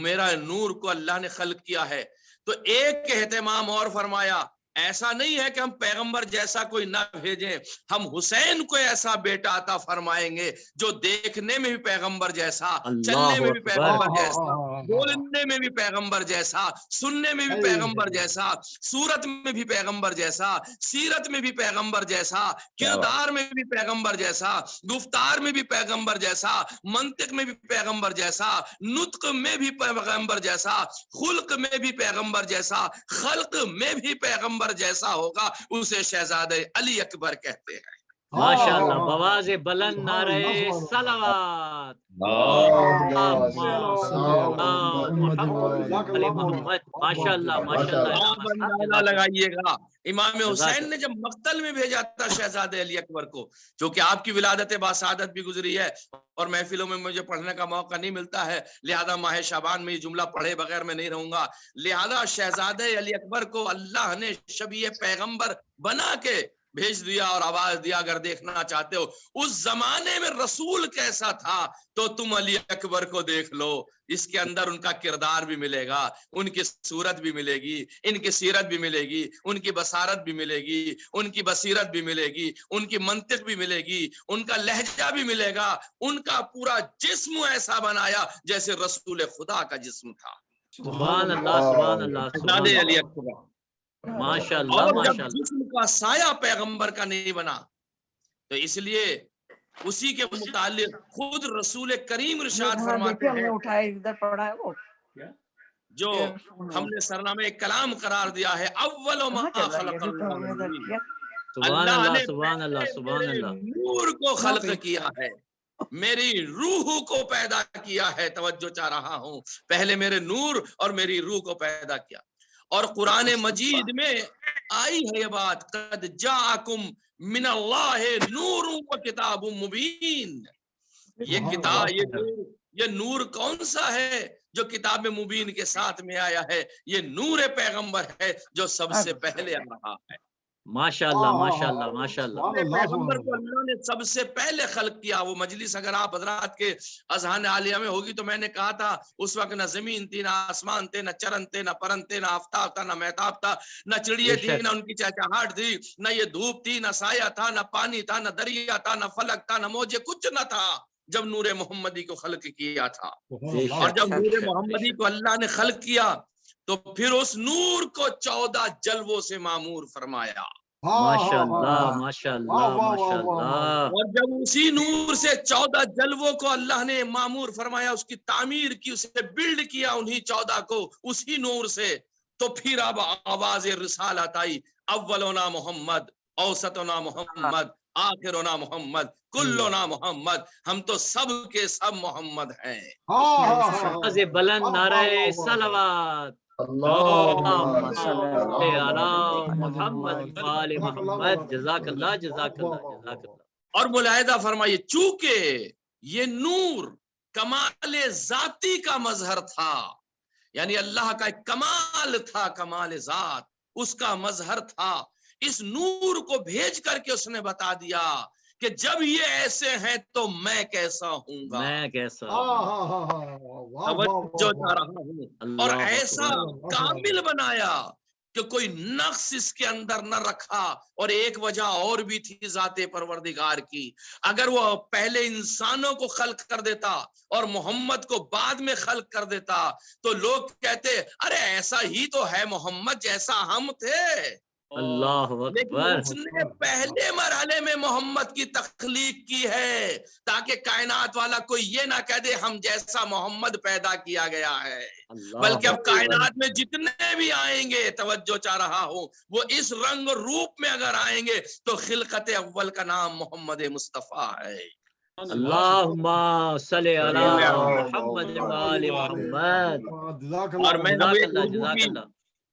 میرا نور کو اللہ نے خلق کیا ہے، تو ایک اہتمام اور فرمایا، ایسا نہیں ہے کہ ہم پیغمبر جیسا کوئی نہ بھیجیں، ہم حسین کو ایسا بیٹا عطا فرمائیں گے جو دیکھنے میں بھی پیغمبر جیسا، چلنے میں بھی پیغمبر جیسا، بولنے میں بھی پیغمبر جیسا، سننے میں بھی پیغمبر جیسا، صورت میں بھی پیغمبر جیسا، سیرت میں بھی پیغمبر جیسا، کردار میں بھی پیغمبر جیسا، گفتار میں بھی پیغمبر جیسا، منطق میں بھی پیغمبر جیسا، نطق میں بھی پیغمبر جیسا، خلق میں بھی پیغمبر جیسا، خلق میں بھی پیغمبر جیسا ہوگا، اسے شہزادہ علی اکبر کہتے ہیں. ماشاءاللہ، بواز بلند نعرہ صلوات. ماشاءاللہ ماشاءاللہ. لگائیے گا، امام حسین نے جب مقتل میں بھیجا تھا شہزادہ علی اکبر کو، جو کہ آپ کی ولادت باسعادت بھی گزری ہے اور محفلوں میں مجھے پڑھنے کا موقع نہیں ملتا ہے، لہذا ماہ شعبان میں یہ جملہ پڑھے بغیر میں نہیں رہوں گا. لہذا شہزادہ علی اکبر کو اللہ نے شبیہ پیغمبر بنا کے بھیج دیا اور آواز دیا، اگر دیکھنا چاہتے ہو اس زمانے میں رسول کیسا تھا تو تم علی اکبر کو دیکھ لو، اس کے اندر ان کا کردار بھی ملے گا، ان کی صورت بھی ملے گی، ان کی سیرت بھی ملے گی، ان کی بصارت بھی ملے گی، ان کی بصیرت بھی ملے گی، ان کی منطق بھی ملے گی، ان کا لہجہ بھی ملے گا، ان کا پورا جسم ایسا بنایا جیسے رسول خدا کا جسم تھا. سبحان اللہ سبحان اللہ سبحان علی اللہ. اکبر. ماشاءاللہ اور جب ماشاءاللہ. جسم کا سایہ پیغمبر کا نہیں بنا تو اس لیے اسی کے متعلق خود رسول کریم ارشاد فرماتے ہیں، جو ہم نے سرنامے کلام قرار دیا ہے، اول ما خلق اللہ نے سبحان اللہ سبحان اللہ. نور کو خلق کیا ہے، میری روح کو پیدا کیا ہے. توجہ چاہ رہا ہوں، پہلے میرے نور اور میری روح کو پیدا کیا. اور قرآن مجید میں آئی ہے یہ بات، قد جاءکم من اللہ نور و کتاب مبین. یہ کتاب یہ نور کون سا ہے جو کتاب مبین کے ساتھ میں آیا ہے؟ یہ نور پیغمبر ہے جو سب سے پہلے آ رہا ہے. ماشاءاللہ ماشاءاللہ ماشاءاللہ. پیغمبر کو اللہ نے سب سے پہلے خلق کیا. وہ مجلس اگر آپ حضرات کے اذہان عالیہ میں ہوگی تو میں نے کہا تھا اس وقت نہ زمین تھی، نہ آسمان تھے، نہ چرن تھے، نہ پرن تھے، نہ آفتاب تھا، نہ مہتاب تھا، نہ چڑیے تھی، نہ ان کی چہچہاہٹ تھی، نہ یہ دھوپ تھی، نہ سایہ تھا، نہ پانی تھا، نہ دریا تھا، نہ فلک تھا، نہ موجے، کچھ نہ تھا جب نور محمدی کو خلق کیا تھا. اور جب نور محمدی کو اللہ نے خلق کیا تو پھر اس نور کو 14 جلووں سے معمور فرمایا. ماشاءاللہ ماشاءاللہ ماشاءاللہ. اور جب اسی نور سے 14 جلووں کو اللہ نے معمور فرمایا، اس کی تعمیر کی، اسے بلڈ کیا انہی 14 کو اسی نور سے، تو پھر اب آواز رسالت آئی، اولنا محمد، اوسطنا محمد، آخرنا محمد، کلنا محمد. ہم تو سب کے سب محمد ہیں. بلند نعرہ صلوات. اللہم صلی علی محمد وآل محمد. جزاک اللہ جزاک اللہ جزاک اللہ. اور ملاحظہ فرمائیے، چونکہ یہ نور کمال ذاتی کا مظہر تھا، یعنی اللہ کا ایک کمال تھا، کمال ذات اس کا مظہر تھا، اس نور کو بھیج کر کے اس نے بتا دیا کہ جب یہ ایسے ہیں تو میں کیسا ہوں گا، میں کیسا. توجہ چاہ رہا ہوں. اور ایسا کامل بنایا کہ کوئی نقص اس کے اندر نہ رکھا. اور ایک وجہ اور بھی تھی ذات پروردگار کی، اگر وہ پہلے انسانوں کو خلق کر دیتا اور محمد کو بعد میں خلق کر دیتا تو لوگ کہتے ارے ایسا ہی تو ہے محمد جیسا ہم تھے. اللہ لیکن اکبر. اس نے پہلے مرحلے میں محمد کی تخلیق کی ہے تاکہ کائنات والا کوئی یہ نہ کہہ دے ہم جیسا محمد پیدا کیا گیا ہے، بلکہ اب کائنات میں جتنے بھی آئیں گے، توجہ چاہ رہا ہوں، وہ اس رنگ روپ میں اگر آئیں گے تو خلقت اول کا نام محمد مصطفیٰ ہے. اللہم صلی علی محمد وآل محمد. اور جزاک اللہ جزاک اللہ.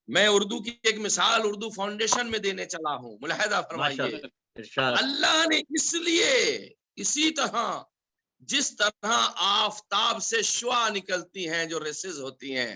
میں اردو کی ایک مثال اردو فاؤنڈیشن میں دینے چلا ہوں، ملاحظہ فرمائیے. اللہ نے اس لیے اسی طرح جس طرح آفتاب سے شعاع نکلتی ہیں جو ریسز ہوتی ہیں،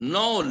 9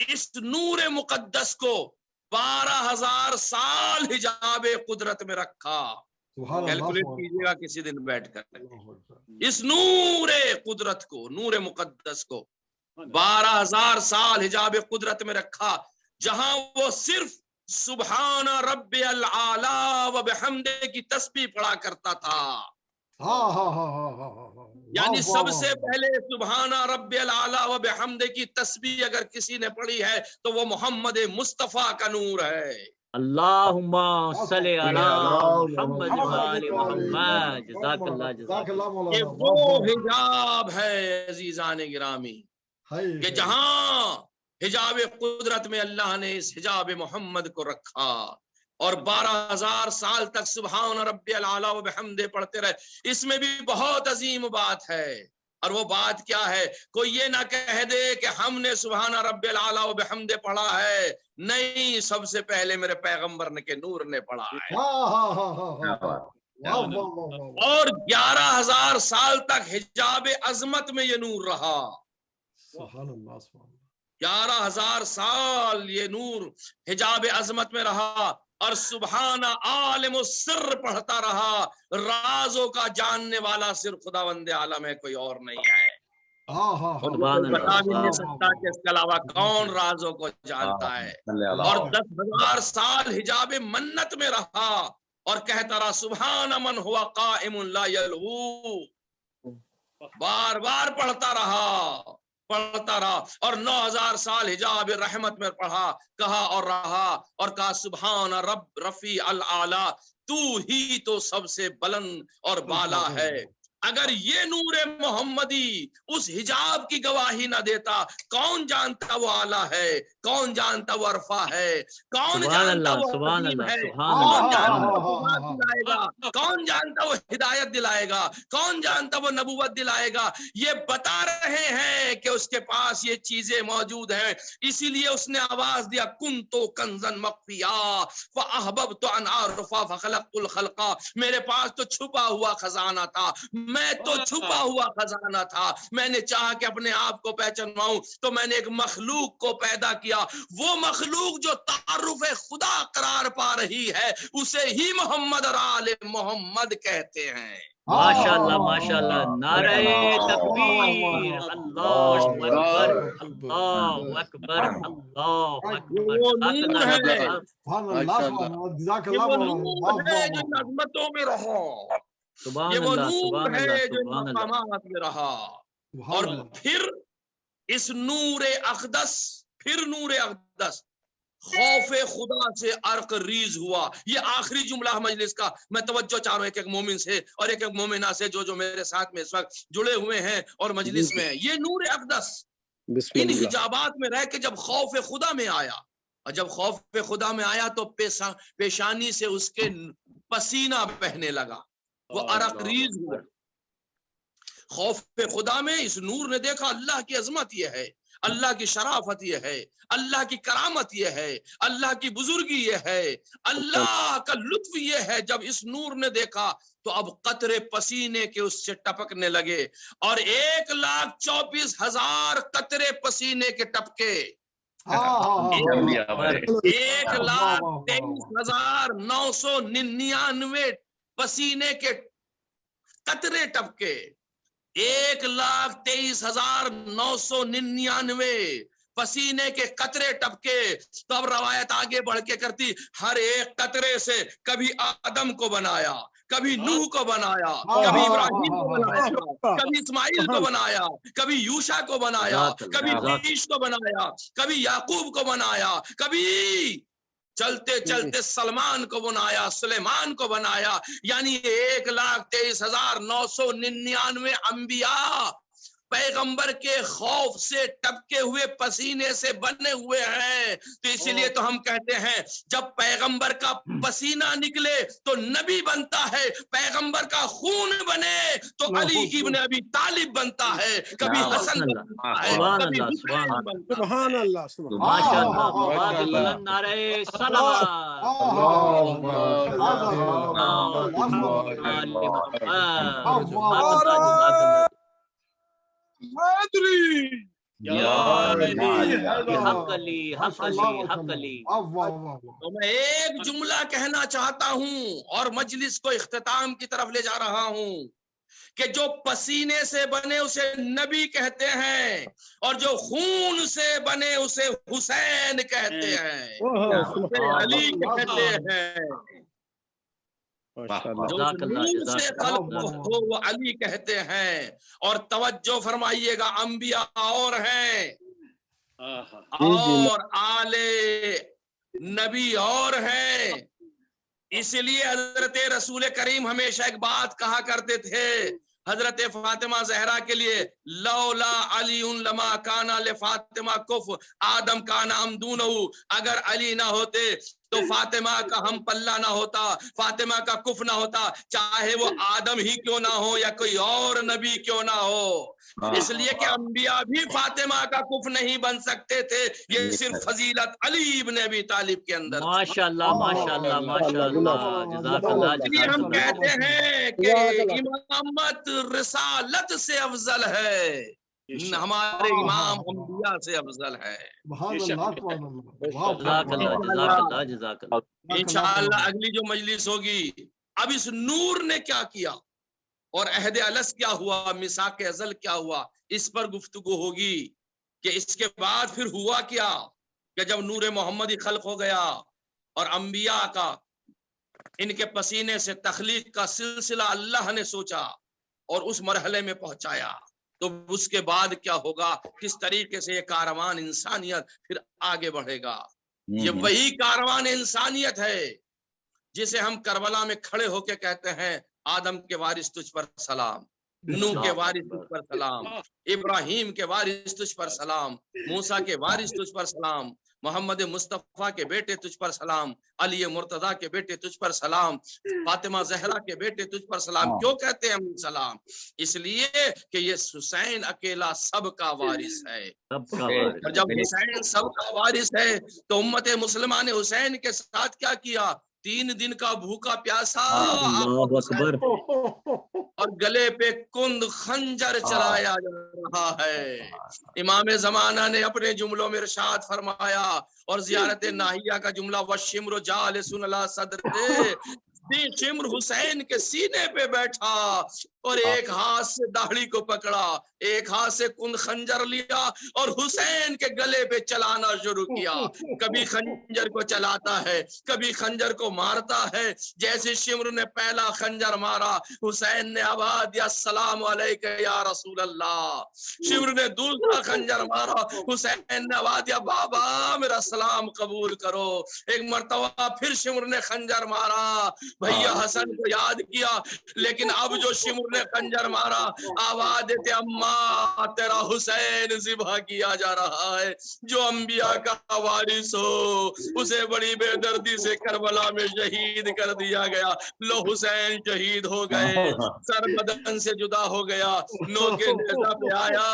اس نور مقدس کو 12,000 سال حجاب قدرت میں رکھا. کیلکولیٹ کیجیے گا کسی دن بیٹھ کر. اس نور قدرت کو، نور مقدس کو 12,000 سال حجاب قدرت میں رکھا، جہاں وہ صرف سبحان رب العالی و بحمدہ کی تسبیح پڑھا کرتا تھا. یعنی سب سے پہلے سبحان رب العالی و بحمدہ کی تسبیح اگر کسی نے پڑھی ہے تو وہ محمد مصطفیٰ کا نور ہے. اللہم صلی علی محمد و آل محمد. جزاک اللہ جزاک اللہ. یہ وہ حجاب ہے عزیزان گرامی کہ جہاں حجاب قدرت میں اللہ نے اس حجاب محمد کو رکھا اور 12,000 سال تک سبحان ربی العالی و بحمدہ پڑھتے رہے. اس میں بھی بہت عظیم بات ہے، اور وہ بات کیا ہے؟ کوئی یہ نہ کہہ دے کہ ہم نے سبحان ربی العالی و بحمدہ پڑھا ہے. نہیں، سب سے پہلے میرے پیغمبر نے کے نور نے پڑھا ہے. اور 11,000 سال تک حجاب عظمت میں یہ نور رہا. سبحان اللہ سبحان اللہ. 11,000 سال یہ نور حجاب عظمت میں رہا اور سبحان عالم السر پڑھتا رہا. رازوں کا جاننے والا صرف خداوند عالم ہے، کوئی اور نہیں ہے. بتا بھی نہیں سکتا کہ اس کے علاوہ کون رازوں کو جانتا ہے. اور 10,000 سال حجاب منت میں رہا اور کہتا رہا سبحان من ہوا قائم لا یلہو. بار بار پڑھتا رہا اور 9,000 سال حجاب رحمت میں پڑھا، کہا اور رہا اور کہا سبحان رب رفیع العالی، تو ہی تو سب سے بلند اور بالا ہے. اگر یہ نور محمدی اس حجاب کی گواہی نہ دیتا، کون جانتا وہ اعلیٰ ہے، کون جانتا وہ عرفہ ہے، کون جانتا وہ عظیم ہے، کون جانتا وہ دلائے گا، کون جانتا وہ ہدایت دلائے گا، کون جانتا وہ نبوت دلائے گا. یہ بتا رہے ہیں کہ اس کے پاس یہ چیزیں موجود ہیں. اسی لیے اس نے آواز دیا کنتو کنزن مخفیا فاحببت ان اعرف فخلقت الخلق. میرے پاس تو چھپا ہوا خزانہ تھا، میں تو چھپا ہوا خزانہ تھا، میں نے چاہا کہ اپنے آپ کو پہچانواؤں تو میں نے ایک مخلوق کو پیدا کیا. وہ مخلوق جو تعارف خدا قرار پا رہی ہے اسے ہی محمد اور آل محمد کہتے ہیں. ماشاءاللہ ماشاءاللہ. نعرہ تکبیر. اللہ اکبر اللہ اکبر اللہ اکبر. وہ نور ہے جو نظمتوں میں رہا، یہ وہ نور ہے جو مقامات میں رہا. اور پھر اس نور اقدس، پھر نور اقدس خوف خدا سے عرق ریز ہوا. یہ آخری جملہ مجلس کا میں توجہ چاہ رہا ہوں ایک ایک مومن سے اور ایک ایک مومنہ سے جو میرے ساتھ میں اس وقت جڑے ہوئے ہیں اور مجلس میں ہیں. یہ نور اقدس ان حجابات میں رہ کے جب خوف خدا میں آیا، اور جب خوف خدا میں آیا تو پیشانی سے اس کے پسینہ بہنے لگا، وہ عرق ریز ہوا. خوف خدا میں اس نور نے دیکھا اللہ کی عظمت یہ ہے، اللہ کی شرافت یہ ہے، اللہ کی کرامت یہ ہے، اللہ کی بزرگی یہ ہے، اللہ کا لطف یہ ہے. جب اس نور نے دیکھا تو اب قطرے پسینے کے اس سے ٹپکنے لگے، اور 1,24,000 قطرے پسینے کے ٹپکے. 1,23,999 پسینے کے قطرے ٹپکے. 1,23,999 پسینے کے قطرے ٹپکے. تو اب روایت آگے بڑھ کے کرتی ہر ایک قطرے سے کبھی آدم کو بنایا، کبھی نوح کو بنایا، کبھی ابراہیم کو بنایا، کبھی اسماعیل کو بنایا، کبھی یوشع کو بنایا، کبھی عیسیٰ کو بنایا، کبھی یعقوب کو بنایا، کبھی چلتے چلتے سلمان کو بنایا، سلیمان کو بنایا. یعنی 1,23,999 انبیاء پیغمبر کے خوف سے ٹپکے ہوئے پسینے سے بنے ہوئے ہیں. تو اسی لیے تو ہم کہتے ہیں جب پیغمبر کا پسینہ نکلے تو نبی بنتا ہے، پیغمبر کا خون بنے تو علی ابن ابی طالب بنتا ہے، کبھی حسن بنتا ہے، کبھی حسین بنتا ہے. سبحان اللہ ماشاءاللہ. نعرہ صلوات. مادری تو میں ایک جملہ کہنا چاہتا ہوں اور مجلس کو اختتام کی طرف لے جا رہا ہوں کہ جو پسینے سے بنے اسے نبی کہتے ہیں اور جو خون سے بنے اسے حسین کہتے ہیں، اسے علی کہتے ہیں، جو نور سے خلق ہو وہ علی کہتے ہیں۔ اور توجہ فرمائیے گا، انبیاء اور ہیں اور آل نبی اور ہیں۔ اس لیے حضرت رسول کریم ہمیشہ ایک بات کہا کرتے تھے حضرت فاطمہ زہرا کے لیے، لولا علی لما کانا لفاطمہ کف آدم کانا امدونہ، اگر علی نہ ہوتے تو فاطمہ کا ہم پلہ نہ ہوتا، فاطمہ کا کف نہ ہوتا، چاہے وہ آدم ہی کیوں نہ ہو یا کوئی اور نبی کیوں نہ ہو۔ اس لیے کہ انبیاء بھی فاطمہ کا کف نہیں بن سکتے تھے، یہ صرف فضیلت علی ابن ابی طالب کے اندر۔ ماشاءاللہ ماشاءاللہ ماشاءاللہ، جزاک اللہ اس لیے ہم کہتے ہیں کہ امامت رسالت سے افضل ہے، ہمارے امام انبیاء سے افضل ہے۔ انشاءاللہ اگلی جو مجلس ہوگی، اب اس نور نے کیا کیا اور عہد الس کیا ہوا، میثاق ازل کیا ہوا، اس پر گفتگو ہوگی کہ اس کے بعد پھر ہوا کیا کہ جب نور محمدی خلق ہو گیا اور انبیاء کا ان کے پسینے سے تخلیق کا سلسلہ اللہ نے سوچا اور اس مرحلے میں پہنچایا، تو اس کے بعد کیا ہوگا، کس طریقے سے یہ کاروان انسانیت پھر آگے بڑھے گا۔ یہ وہی کاروان انسانیت ہے جسے ہم کربلا میں کھڑے ہو کے کہتے ہیں، آدم کے وارث تجھ پر سلام، نوح کے وارث تجھ پر سلام، ابراہیم کے وارث تجھ پر سلام، موسیٰ کے وارث تجھ پر سلام، محمد مصطفیٰ کے بیٹے تجھ پر سلام، علی مرتضیٰ کے بیٹے تجھ پر سلام، فاطمہ زہرا کے بیٹے تجھ پر سلام۔ کیوں کہتے ہیں ہم سلام؟ اس لیے کہ یہ حسین اکیلا سب کا وارث ہے، اور جب حسین سب کا وارث ہے تو امت مسلمہ نے حسین کے ساتھ کیا کیا؟ 3 دن کا بھوکا پیاسا اور گلے پہ کند خنجر چلایا جا رہا ہے۔ امام زمانہ نے اپنے جملوں میں ارشاد فرمایا، اور زیارت ناہیہ کا جملہ وَالشِّمْرُ جَالِسٌ عَلَىٰ صَدْرِهِ، شمر حسین کے سینے پہ بیٹھا اور ایک ہاتھ سے داڑھی کو پکڑا، ایک ہاتھ سے کند خنجر لیا اور حسین کے گلے پہ چلانا شروع کیا۔ کبھی خنجر کو چلاتا ہے، کبھی خنجر کو مارتا ہے۔ جیسے شمر نے پہلا خنجر مارا، حسین نے آواز دیا السلام علیکہ یا رسول اللہ۔ شمر نے دوسرا خنجر مارا، حسین نے آواز دیا بابا میرا سلام قبول کرو۔ ایک مرتبہ پھر شمر نے خنجر مارا، بھیا حسن کو یاد کیا، لیکن اب جو شمر نے خنجر مارا آواز دیتے اماں تیرا حسین ذبح کیا جا رہا ہے۔ جو انبیاء کا وارث ہو اسے بڑی بے دردی سے کربلا میں شہید کر دیا گیا۔ لو حسین شہید ہو گئے، سر بدن سے جدا ہو گیا، نو کے نیزہ پہ آیا،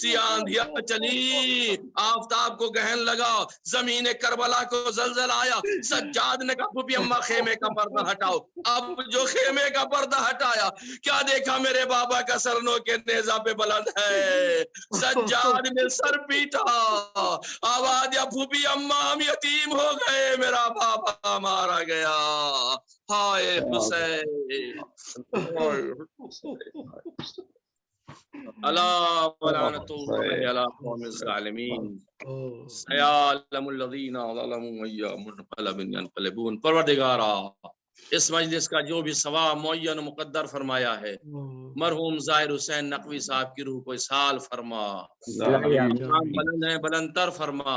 سیاہ اندھیا چلی، آفتاب کو گہن لگا، زمین کربلا کو زلزلہ آیا۔ سجاد نے کہا پھوپھی اماں خیمے کا پردہ ہٹاؤ۔ اب جو خیمے کا پردہ ہٹایا، کیا دیکھا میرے بابا کا سر نو کے نیزہ پہ بلند ہے۔ سجاد نے سر پیٹا، آواز یا پھوپھی اماں ہم یتیم ہو گئے، میرا بابا مارا گیا، ہائے حسین۔ اللہ ولعنت اللہ علی قوم الظالمین، سیعلم الذین ظلموا ای منقلب ینقلبون۔ پروردگارا اس مجلس کا جو بھی ثواب معین و مقدر فرمایا ہے، مرحوم ظاہر حسین نقوی صاحب کی روح کو اسحال فرما، بلند ہے بلندتر فرما۔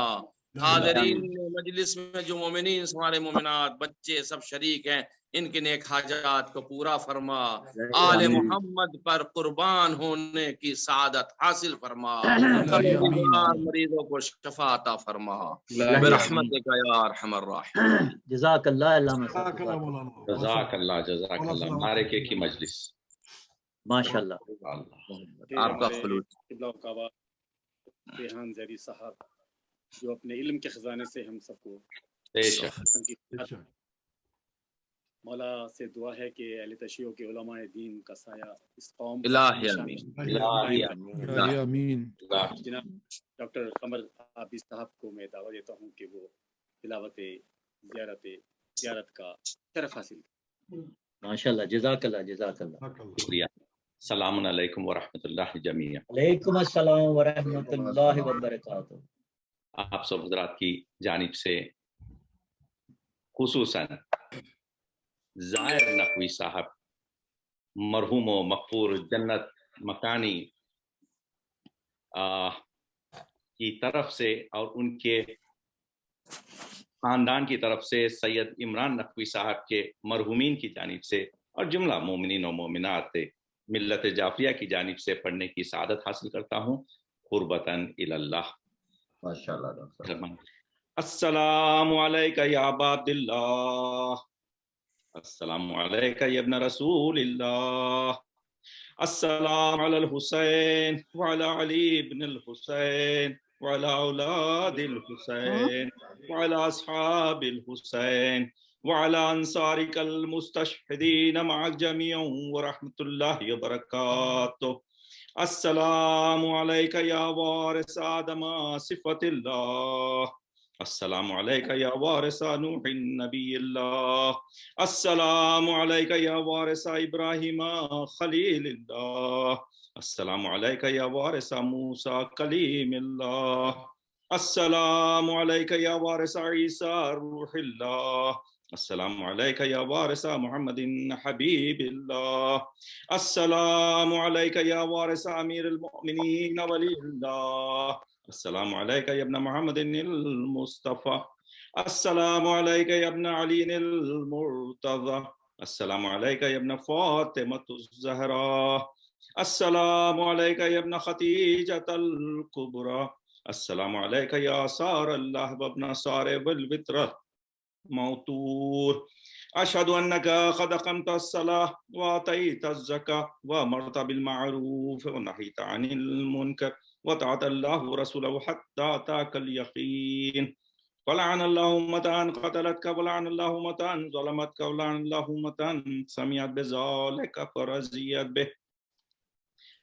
حاضرین مجلس میں جو مومنین ہمارے مومنات بچے سب شریک ہیں، ان کے نیک حاجات کو پورا فرما، آل محمد پر قربان ہونے کی سعادت حاصل فرما، مریضوں کو شفا عطا فرما برحمتک یا ارحم الراحمین۔ جزاک اللہ جزاک اللہ مبارکے کی مجلس، ماشاءاللہ۔ آپ کا خلود ریحان زیری صاحب جو اپنے علم کے خزانے سے ہم سب کو مولا سے دعا ہے کہ اہل تشیع کے علماء دین کا سایہ اس قوم الہی آمین الہی الہی آمین. جناب ڈاکٹر قمر عابد صاحب کو میں دعوت دیتا ہوں کہ وہ تلاوت زیارت کا شرف حاصل کریں. ماشاءاللہ، جزاک اللہ، جزاک اللہ. شکریہ. السلام علیکم ورحمۃ اللہ جمیعا. وعلیکم السلام ورحمۃ اللہ وبرکاتہ. آپ سب حضرات کی جانب سے خصوصاً زائر نقوی صاحب مرحوم و مغفور جنت مکانی کی طرف سے اور ان کے خاندان کی طرف سے سید عمران نقوی صاحب کے مرحومین کی جانب سے اور جملہ مومنین و مومنات ملت جعفریہ کی جانب سے پڑھنے کی سعادت حاصل کرتا ہوں قربتاً اللہ. ماشاءاللہ. السلام علیکہ یا ابا عبداللہ، السلام علیکہ یا ابن رسول اللہ، السلام علی الحسین وعلی علی ابن الحسین وعلی اولاد الحسین وعلی اصحاب الحسین وعلی انصارک المستشہدین معک جمیعا ورحمۃ اللہ وبرکاتہ. السلام علیکہ یا وارث آدم صفت اللہ، السلام علیکہ یا وارث نوح نبی اللہ، السلام علیکہ یا وارث ابراہیم خلیل اللہ، السلام علیکہ یا وارث موسیٰ کلیم اللہ، السلام علیکہ یا وارث عیسیٰ روح اللہ، السلام علیکہ یا وارث محمد حبیب اللہ، السلام علیکہ یا وارث امیر المؤمنین ولی اللہ، السلام علیکہ یا ابن محمد المصطفیٰ، السلام علیکہ یا ابن علی المرتضی، السلام علیکہ یا ابن فاطمۃ الزہراء، السلام علیکہ یا ابن خدیجۃ الکبریٰ، السلام علیکہ یا سار اللہ وابن سار والوتر موتور، اشہد انک قد اقمت الصلاۃ وآتیت الزکاۃ وامرت بالمعروف ونہیت عن المنکر وطاعت اللہ ورسولہ حتی اتاک الیقین، ولعن اللہ امتان قتلتک ولعن اللہ امتان ظلمتک ولعن اللہ امتان سمعت بذالک فرضیت بہ.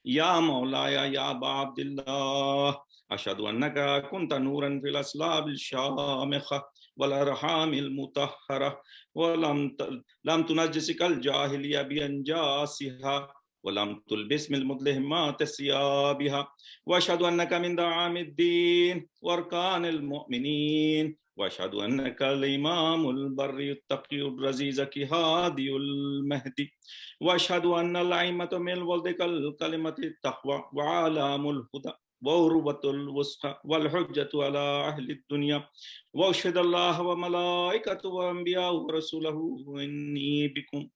یا مولایا یا ابا عبداللہ، اشہد انک کنت نورا فی الاسلاب الشامخہ والارحام المطہرہ ولم تنجسک الجاہلیہ بانجاسہا ولم تلبس من المظلمات ثيابها واشهد انك من دعام الدين واركان المؤمنين واشهد انك الامام البر التقي الرزيز هادي المهدي واشهد ان الائمه من ولدك الكلمه التقوى وعلام الهدى وعروة الوثقى والحجة على أهل الدنيا واشهد الله وملائكته وانبياءه ورسوله اني بكم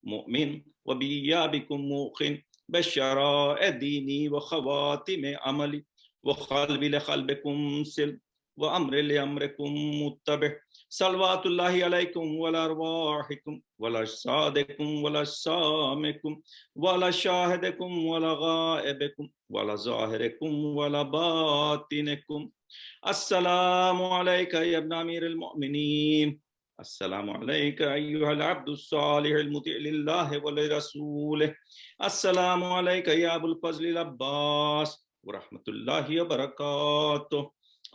مؤمن وبإيابكم موقن بشرائع دینی وخواتم عملی وقلب لقلبكم سلم وامر لامركم متبع، صلوات اللہ علیکم وعلی ارواحکم وعلی اجسادکم وعلی اجسامکم وعلی شاہدکم وعلی غائبکم وعلی ظاہرکم وعلی باطنکم. السلام علیکہ یا ابن امیر المؤمنین، السلام علیکہ ایہا العبد الصالح المطیع للہ ولرسولہ، السلام علیکہ یا ابو الفضل العباس ورحمۃ اللہ وبرکاتہ،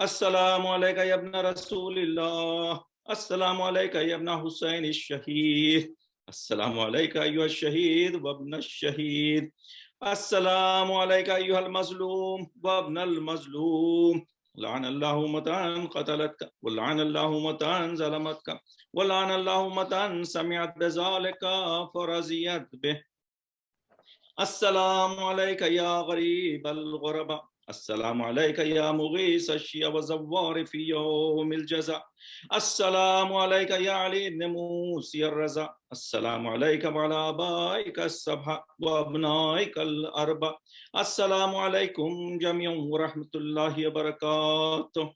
السلام علیکہ یا ابن رسول اللہ، السلام علیکہ یا ابن حسین الشہید، السلام علیکہ ایہا الشہید وابن الشہید، السلام علیکہ ایہا المظلوم وابن المظلوم، لعن اللہ امتان قتلتک ولعن اللہ امتان ظلمتک ولعن اللہ امتان سمعت بذالک فرضیت بہ. السلام علیکہ یا غریب الغرباء، السلام علیکہ یا مغیث الشیع وزوار فی یوم الجزاء، السلام علیکہ یا علی بن موسی الرضا، السلام علیکہ وعلی آبائک السبع وابنائک الاربع، السلام علیکم جميعا ورحمۃ اللہ وبرکاتہ.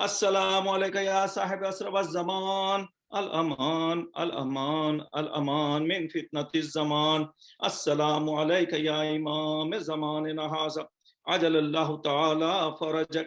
السلام علیکہ یا صاحب عصر والزمان، الامان الامان الامان من فتنة الزمان، السلام علیکہ یا امام زماننا ھذا، عجل اللہ تعالی فرجک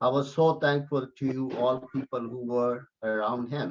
I was so thankful to you all people who were around him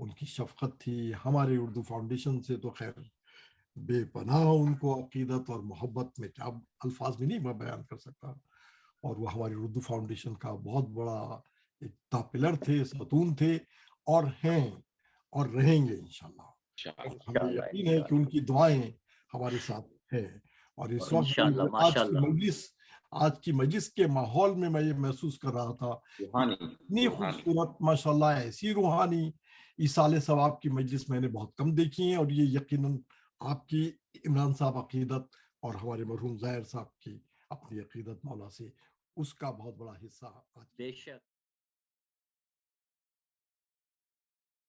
ان کی شفقت تھی. ہمارے اردو فاؤنڈیشن سے تو خیر بے پناہ ان کو عقیدت اور محبت میں کیا الفاظ میں نہیں میں بیان کر سکتا. اور وہ ہماری اردو فاؤنڈیشن کا بہت بڑا ایک پلر تھے, ستون تھے, اور ہیں اور رہیں گے انشاءاللہ. اور ہمیں یقین ہے کہ ان کی دعائیں ہمارے ساتھ ہیں. اور اس وقت آج کی مجلس کے ماحول میں میں یہ محسوس کر رہا تھا اتنی خوبصورت ماشاءاللہ ایسی روحانی ایصال ثواب کی مجلس میں نے بہت کم دیکھی ہیں. اور یہ یقیناً آپ کی عمران صاحب عقیدت اور ہمارے مرحوم ظاہر صاحب کی اپنی عقیدت مولا سے اس کا بہت بڑا حصہ. بے شک